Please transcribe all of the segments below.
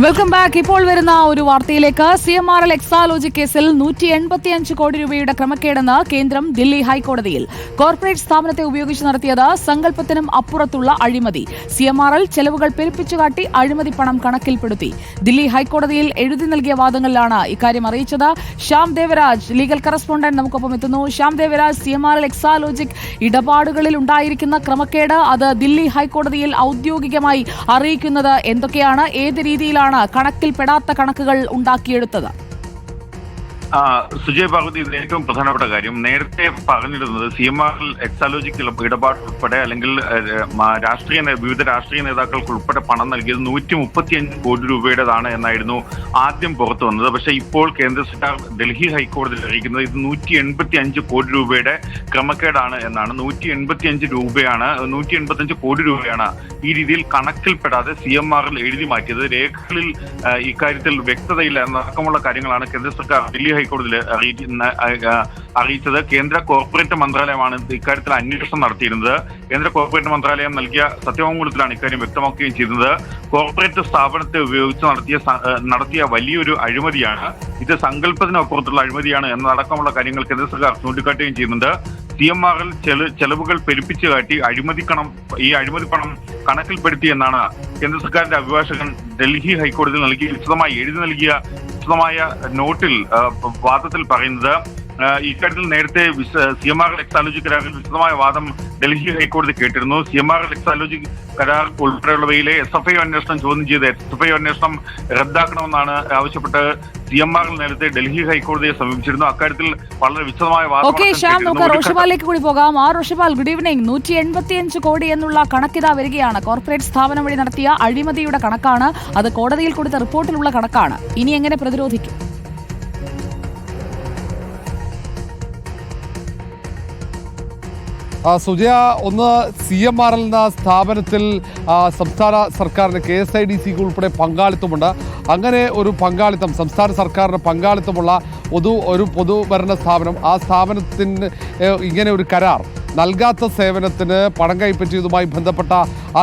Welcome back. ഇപ്പോൾ വരുന്ന ഒരു വാർത്തയിലേക്ക്. CMRL എക്സാലോജി കേസിൽ 185 കോടി രൂപയുടെ ക്രമക്കേടെന്ന് കേന്ദ്രം ദില്ലി ഹൈക്കോടതിയിൽ. കോർപ്പറേറ്റ് സ്ഥാപനത്തെ ഉപയോഗിച്ച് നടത്തിയത് സങ്കല്പത്തിനും അപ്പുറത്തുള്ള അഴിമതി. CMRL ചെലവുകൾ പെരുപ്പിച്ചുകാട്ടി അഴിമതി പണം കണക്കിൽപ്പെടുത്തി. ദില്ലി ഹൈക്കോടതിയിൽ എഴുതി നൽകിയ വാദങ്ങളിലാണ് ഇക്കാര്യം അറിയിച്ചത്. ശ്യാം ദേവരാജ്, ലീഗൽ കറസ്പോണ്ടന്റ്, നമുക്കൊപ്പം എത്തുന്നു. ശ്യാം ദേവരാജ്, CMRL എക്സാലോജിക് ഇടപാടുകളിൽ ഉണ്ടായിരിക്കുന്ന ക്രമക്കേട് അത് ദില്ലി ഹൈക്കോടതിയിൽ ഔദ്യോഗികമായി അറിയിക്കുന്നത് എന്തൊക്കെയാണ്? ഏത് രീതിയിലാണ് കണക്കിൽപ്പെടാത്ത കണക്കുകൾ ഉണ്ടാക്കിയെടുത്തത്? സുജയ് ഭാഗവതി, ഇതിൽ ഏറ്റവും പ്രധാനപ്പെട്ട കാര്യം നേരത്തെ പറഞ്ഞിരുന്നത് CMRL എക്സാലോജിക് ഇടപാട് ഉൾപ്പെടെ അല്ലെങ്കിൽ വിവിധ രാഷ്ട്രീയ നേതാക്കൾക്ക് ഉൾപ്പെടെ പണം നൽകിയത് 135 കോടി രൂപയുടേതാണ് എന്നായിരുന്നു ആദ്യം പുറത്തു വന്നത്. പക്ഷേ ഇപ്പോൾ കേന്ദ്ര സർക്കാർ ഡൽഹി ഹൈക്കോടതിയിൽ അറിയിക്കുന്നത് ഇത് 185 കോടി രൂപയുടെ ക്രമക്കേടാണ് എന്നാണ്. 185 കോടി രൂപയാണ് ഈ രീതിയിൽ കണക്കിൽപ്പെടാതെ CMRL എഴുതി മാറ്റിയത്. രേഖകളിൽ ഇക്കാര്യത്തിൽ വ്യക്തതയില്ല എന്നടക്കമുള്ള കാര്യങ്ങളാണ് കേന്ദ്ര സർക്കാർ ദില്ലി ഹൈക്കോടതിയിൽ അറിയിച്ചത്. കേന്ദ്ര കോർപ്പറേറ്റ് മന്ത്രാലയമാണ് ഇക്കാര്യത്തിൽ അന്വേഷണം നടത്തിയിരുന്നത്. കേന്ദ്ര കോർപ്പറേറ്റ് മന്ത്രാലയം നൽകിയ സത്യവാങ്മൂലത്തിലാണ് ഇക്കാര്യം വ്യക്തമാക്കുകയും ചെയ്തത്. കോർപ്പറേറ്റ് സ്ഥാപനത്തെ ഉപയോഗിച്ച് നടത്തിയ വലിയൊരു അഴിമതിയാണ് ഇത്, സങ്കല്പത്തിനപ്പുറത്തുള്ള അഴിമതിയാണ് എന്നതടക്കമുള്ള കാര്യങ്ങൾ കേന്ദ്ര സർക്കാർ ചൂണ്ടിക്കാട്ടുകയും ചെയ്യുന്നുണ്ട്. CMRL ചെലവുകൾ പെരുപ്പിച്ചു കാട്ടി ഈ അഴിമതി പണം കണക്കിൽപ്പെടുത്തി എന്നാണ് കേന്ദ്ര സർക്കാരിന്റെ അഭിഭാഷകൻ ഡൽഹി ഹൈക്കോടതിയിൽ എഴുതി നൽകിയ വിശദമായ നോട്ടിൽ വാദത്തിൽ പറയുന്നത്. ഇക്കാര്യത്തിൽ നേരത്തെ CMRL എക്സാലോജി കരാറിൽ വിശദമായ വാദം ഡൽഹി ഹൈക്കോടതി കേട്ടിരുന്നു. CMRL എക്സാലോജി കരാർ ഉൾപ്പെടെയുള്ളവയിലെ SFI അന്വേഷണം ചോദ്യം ചെയ്ത് SFI അന്വേഷണം റദ്ദാക്കണമെന്നാണ് ആവശ്യപ്പെട്ട് CMRL നേരത്തെ ഡൽഹി ഹൈക്കോടതിയെ സമീപിച്ചിരുന്നു. അക്കാര്യത്തിൽ വളരെ വിശദമായ വാദം. നമുക്ക് റോഷിപാലിലേക്ക് കൂടി പോകാം. Roshipal, good evening. 185 കോടി എന്നുള്ള കണക്കിതാ വരികയാണ്. കോർപ്പറേറ്റ് സ്ഥാപനം വഴി നടത്തിയ അഴിമതിയുടെ കണക്കാണ് അത്. കോടതിയിൽ കൊടുത്ത റിപ്പോർട്ടിലുള്ള കണക്കാണ്. ഇനി എങ്ങനെ പ്രതിരോധിക്കും? സുജയ, ഒന്ന് CMRL എന്ന സ്ഥാപനത്തിൽ സംസ്ഥാന സർക്കാരിന് KSIDCക്ക് ഉൾപ്പെടെ പങ്കാളിത്തമുണ്ട്. അങ്ങനെ ഒരു പങ്കാളിത്തം, സംസ്ഥാന സർക്കാരിന് പങ്കാളിത്തമുള്ള ഒരു പൊതുഭരണ സ്ഥാപനം, ആ സ്ഥാപനത്തിന് ഇങ്ങനെ ഒരു കരാർ നൽകാത്ത സേവനത്തിന് പണം കൈപ്പറ്റിയതുമായി ബന്ധപ്പെട്ട ആ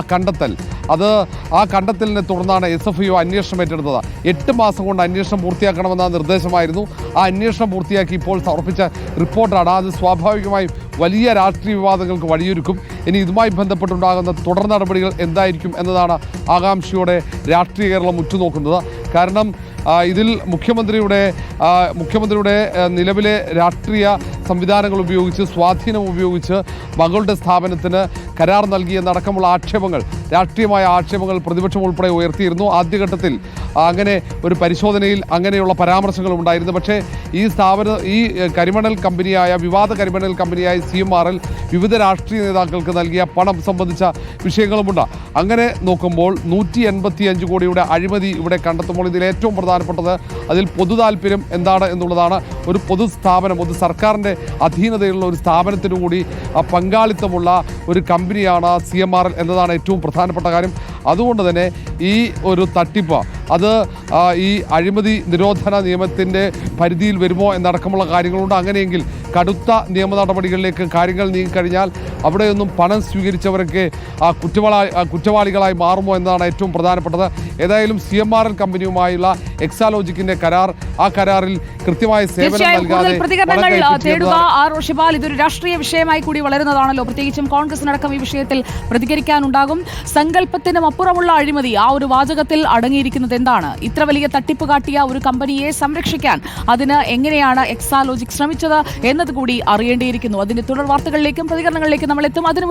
കണ്ടെത്തലിനെ തുടർന്നാണ് SFIO അന്വേഷണം ഏറ്റെടുത്തത്. 8 മാസം കൊണ്ട് അന്വേഷണം പൂർത്തിയാക്കണമെന്ന നിർദ്ദേശമായിരുന്നു. ആ അന്വേഷണം പൂർത്തിയാക്കി ഇപ്പോൾ സമർപ്പിച്ച റിപ്പോർട്ടാണ്. അത് സ്വാഭാവികമായും വലിയ രാഷ്ട്രീയ വിവാദങ്ങൾക്ക് വഴിയൊരുക്കും. ഇനി ഇതുമായി ബന്ധപ്പെട്ടുണ്ടാകുന്ന തുടർ നടപടികൾ എന്തായിരിക്കും എന്നതാണ് ആകാംക്ഷയോടെ രാഷ്ട്രീയ കേരളം ഉറ്റുനോക്കുന്നത്. കാരണം ഇതിൽ മുഖ്യമന്ത്രിയുടെ നിലവിലെ രാഷ്ട്രീയ സംവിധാനങ്ങൾ ഉപയോഗിച്ച്, സ്വാധീനം ഉപയോഗിച്ച് മകളുടെ സ്ഥാപനത്തിന് കരാർ നൽകിയെന്നടക്കമുള്ള രാഷ്ട്രീയമായ ആക്ഷേപങ്ങൾ പ്രതിപക്ഷം ഉൾപ്പെടെ ഉയർത്തിയിരുന്നു. ആദ്യഘട്ടത്തിൽ അങ്ങനെ ഒരു പരിശോധനയിൽ അങ്ങനെയുള്ള പരാമർശങ്ങൾ ഉണ്ടായിരുന്നു. പക്ഷേ ഈ വിവാദ കരിമണൽ കമ്പനിയായ CMRL വിവിധ രാഷ്ട്രീയ നേതാക്കൾക്ക് നൽകിയ പണം സംബന്ധിച്ച വിഷയങ്ങളുമുണ്ട്. അങ്ങനെ നോക്കുമ്പോൾ 185 കോടിയുടെ അഴിമതി ഇവിടെ കണ്ടെത്തുമ്പോൾ ഇതിൽ ഏറ്റവും പ്രധാനപ്പെട്ടത് അതിൽ പൊതു താല്പര്യം എന്താണ് എന്നുള്ളതാണ്. ഒരു പൊതുസ്ഥാപനം, ഒരു സർക്കാരിൻ്റെ അധീനതയുള്ള ഒരു സ്ഥാപനത്തിനു കൂടി പങ്കാളിത്തമുള്ള ഒരു കമ്പനിയാണ് CMRL എന്നതാണ് ഏറ്റവും പ്രധാനപ്പെട്ട കാര്യം. അതുകൊണ്ട് തന്നെ ഈ ഒരു തട്ടിപ്പ് അത് ഈ അഴിമതി നിരോധന നിയമത്തിൻ്റെ പരിധിയിൽ വരുമോ എന്നടക്കമുള്ള കാര്യങ്ങളുണ്ട്. അങ്ങനെയെങ്കിൽ കടുത്ത നിയമ നടപടികളിലേക്ക് കാര്യങ്ങൾ നീങ്ങിക്കഴിഞ്ഞാൽ അവിടെയൊന്നും പണം സ്വീകരിച്ചവരൊക്കെ കുറ്റവാളികളായി മാറുമോ എന്നതാണ് ഏറ്റവും പ്രധാനപ്പെട്ടത്. ഏതായാലും CMRL കമ്പനിയുമായുള്ള എക്സാലോജിക്കിന്റെ ആ കരാറിൽ കൃത്യമായ സേവനം നൽകാതെ ഇതൊരു രാഷ്ട്രീയ വിഷയമായി കൂടി വളരുന്നതാണല്ലോ. പ്രത്യേകിച്ചും കോൺഗ്രസിനടക്കം ഈ വിഷയത്തിൽ പ്രതികരിക്കാനുണ്ടാകും. സങ്കല്പത്തിനും അപ്പുറമുള്ള അഴിമതി, ആ ഒരു വാചകത്തിൽ അടങ്ങിയിരിക്കുന്നത് എന്താണ്? ഇത്ര വലിയ തട്ടിപ്പ് കാട്ടിയ ഒരു കമ്പനിയെ സംരക്ഷിക്കാൻ അതിന് എങ്ങനെയാണ് എക്സാലോജിക് ശ്രമിച്ചത് എന്നത് കൂടി അറിയേണ്ടിയിരിക്കുന്നു. അതിന്റെ തുടർ വാർത്തകളിലേക്കും പ്രതികരണങ്ങളിലേക്കും നമ്മൾ എത്തും. അതിന്